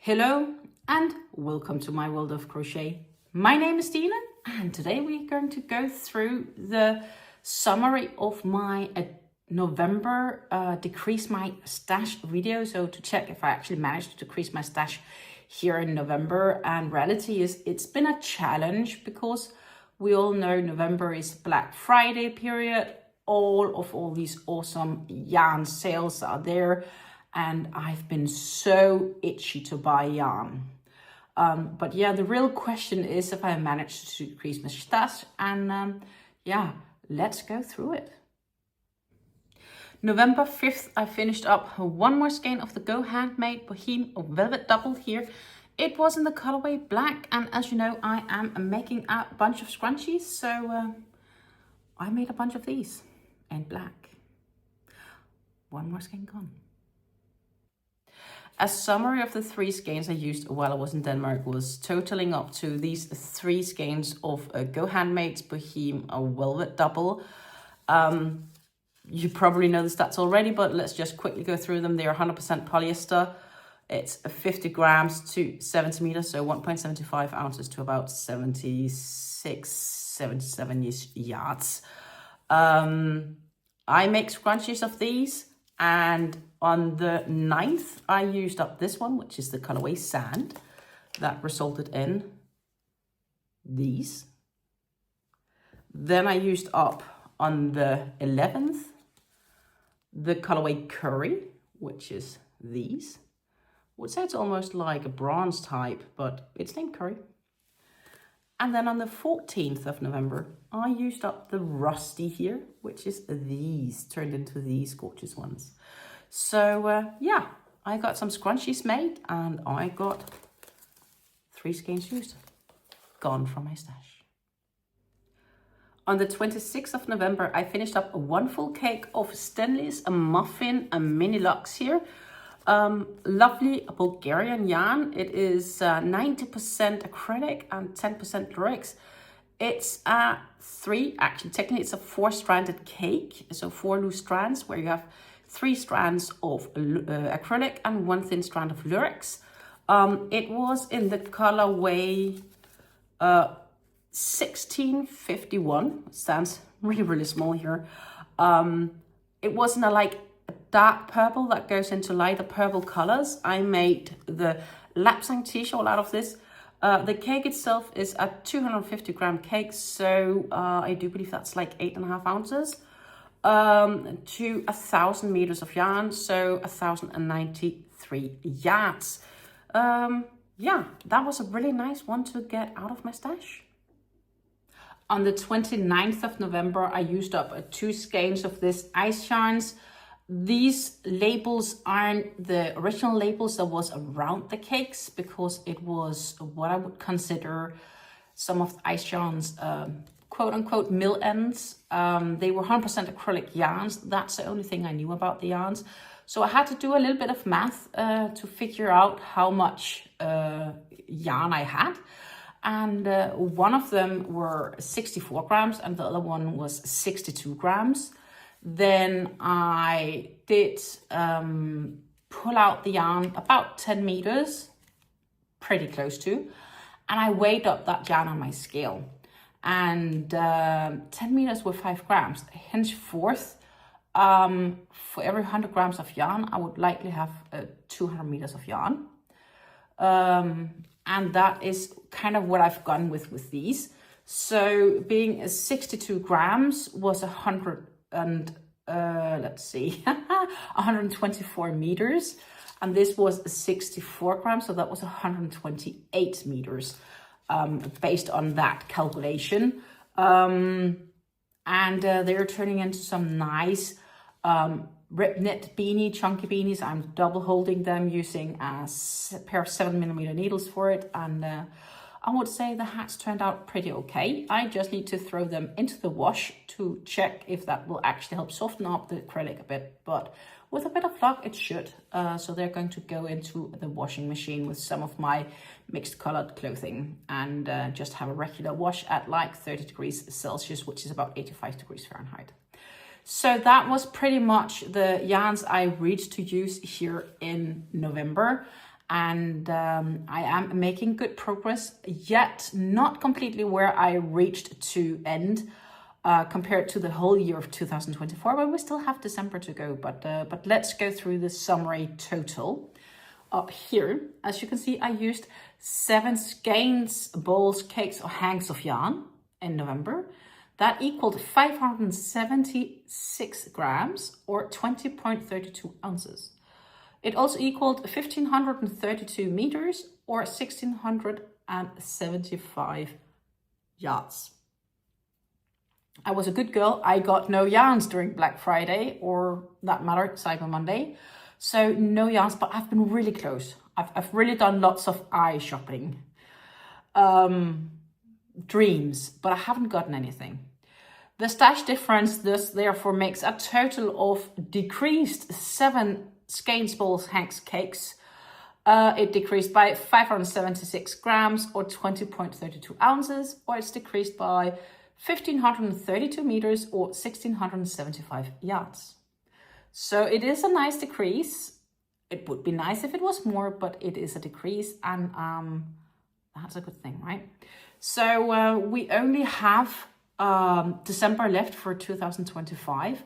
Hello and welcome to my world of crochet. My name is Dina and today we're going to go through the summary of my November decrease my stash video. So to check if I actually managed to decrease my stash here in November. And reality is it's been a challenge because we all know November is Black Friday period. All these awesome yarn sales are there. And I've been so itchy to buy yarn. But yeah, the real question is if I managed to decrease my stash. And yeah, let's go through it. November 5th, I finished up one more skein of the Go Handmade Boheme Velvet Double here. It was in the colorway black. And as you know, I am making a bunch of scrunchies. So I made a bunch of these in black. One more skein gone. A summary of the 3 skeins I used while I was in Denmark was totaling up to these 3 skeins of Go Handmade's Boheme Velvet Double. You probably know the stats already, but let's just quickly go through them. They're 100% polyester. It's 50 grams to 70 meters, so 1.75 ounces to about 76, 77 yards. I make scrunchies of these. And on the 9th, I used up this one, which is the colorway Sand. That resulted in these. Then I used up on the 11th, the colorway Curry, which is these. I would say it's almost like a bronze type, but it's named Curry. And then on the 14th of November, I used up the Rusty here, which is these, turned into these gorgeous ones. So yeah, I got some scrunchies made and I got 3 skeins used, gone from my stash. On the 26th of November, I finished up 1 full cake of Stenley's muffin mini luxe here. Lovely Bulgarian yarn. It is 90% acrylic and 10% lyrics. It's technically it's a 4-stranded cake. So 4 loose strands where you have 3 strands of acrylic and 1 thin strand of lyrics. It was in the colorway 1651. It stands really small here. It wasn't a dark purple that goes into lighter purple colors. I made the lapsang t-shirt out of this. The cake itself is a 250 gram cake, so I do believe that's like 8.5 ounces to 1,000 meters of yarn, so 1,093 yards. Yeah, that was a really nice one to get out of my stash. On the 29th of November, I used up 2 skeins of this ice yarns. These labels aren't the original labels that was around the cakes because it was what I would consider some of the ice yarns, quote unquote, mill ends. They were 100% acrylic yarns. That's the only thing I knew about the yarns. So I had to do a little bit of math to figure out how much yarn I had. And one of them were 64 grams and the other one was 62 grams. Then I did pull out the yarn about 10 meters, pretty close to, and I weighed up that yarn on my scale. And 10 meters were 5 grams. Henceforth, for every 100 grams of yarn, I would likely have 200 meters of yarn. And that is kind of what I've gone with these. So being 62 grams was 124 meters, and this was 64 grams, so that was 128 meters based on that calculation. And they're turning into some nice rib knit beanie, chunky beanies. I'm double holding them using a pair of 7mm needles for it, and I would say the hats turned out pretty okay. I just need to throw them into the wash to check if that will actually help soften up the acrylic a bit. But with a bit of luck, it should. So they're going to go into the washing machine with some of my mixed colored clothing and just have a regular wash at like 30 degrees Celsius, which is about 85 degrees Fahrenheit. So that was pretty much the yarns I reached to use here in November. and I am making good progress, yet not completely where I reached to end compared to the whole year of 2024, but we still have December to go. But let's go through the summary total. Up here, as you can see, I used 7 skeins, balls, cakes, or hanks of yarn in November. That equaled 576 grams or 20.32 ounces. It also equaled 1,532 meters or 1,675 yards. I was a good girl. I got no yarns during Black Friday, or that matter, Cyber Monday. So no yarns, but I've been really close. I've really done lots of eye shopping. Dreams, but I haven't gotten anything. The stash difference thus therefore makes a total of decreased 7 skeins, balls, hanks, cakes. It decreased by 576 grams or 20.32 ounces, or it's decreased by 1,532 meters or 1,675 yards. So it is a nice decrease. It would be nice if it was more, but it is a decrease, and that's a good thing, right? So we only have December left for 2025,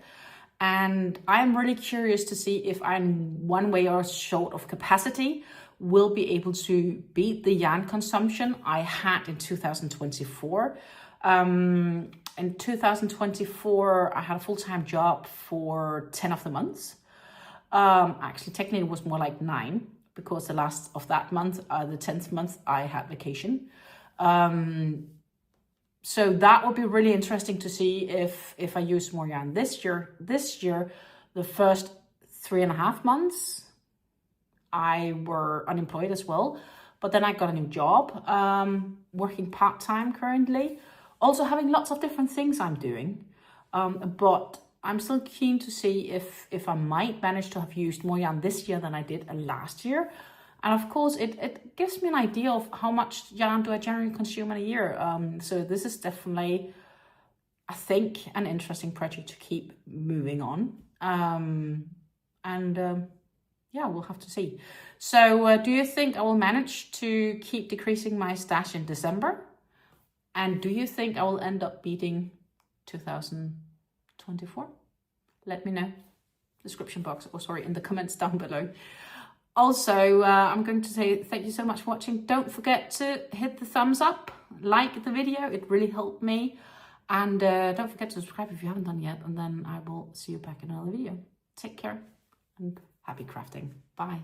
and I'm really curious to see if I'm one way or short of capacity will be able to beat the yarn consumption I had in 2024. In 2024, I had a full-time job for 10 of the months. Actually, technically it was more like 9, because the last of that month, the 10th month, I had vacation. So that would be really interesting to see if I use more yarn this year. This year, the first 3.5 months, I were unemployed as well. But then I got a new job, working part-time currently. Also having lots of different things I'm doing. But I'm still keen to see if I might manage to have used more yarn this year than I did last year. And of course, it gives me an idea of how much yarn do I generally consume in a year. So this is definitely, I think, an interesting project to keep moving on. Yeah, we'll have to see. So do you think I will manage to keep decreasing my stash in December? And do you think I will end up beating 2024? Let me know. Description box, or sorry, in the comments down below. Also, I'm going to say thank you so much for watching. Don't forget to hit the thumbs up, like the video. It really helped me. And don't forget to subscribe if you haven't done yet. And then I will see you back in another video. Take care and happy crafting. Bye.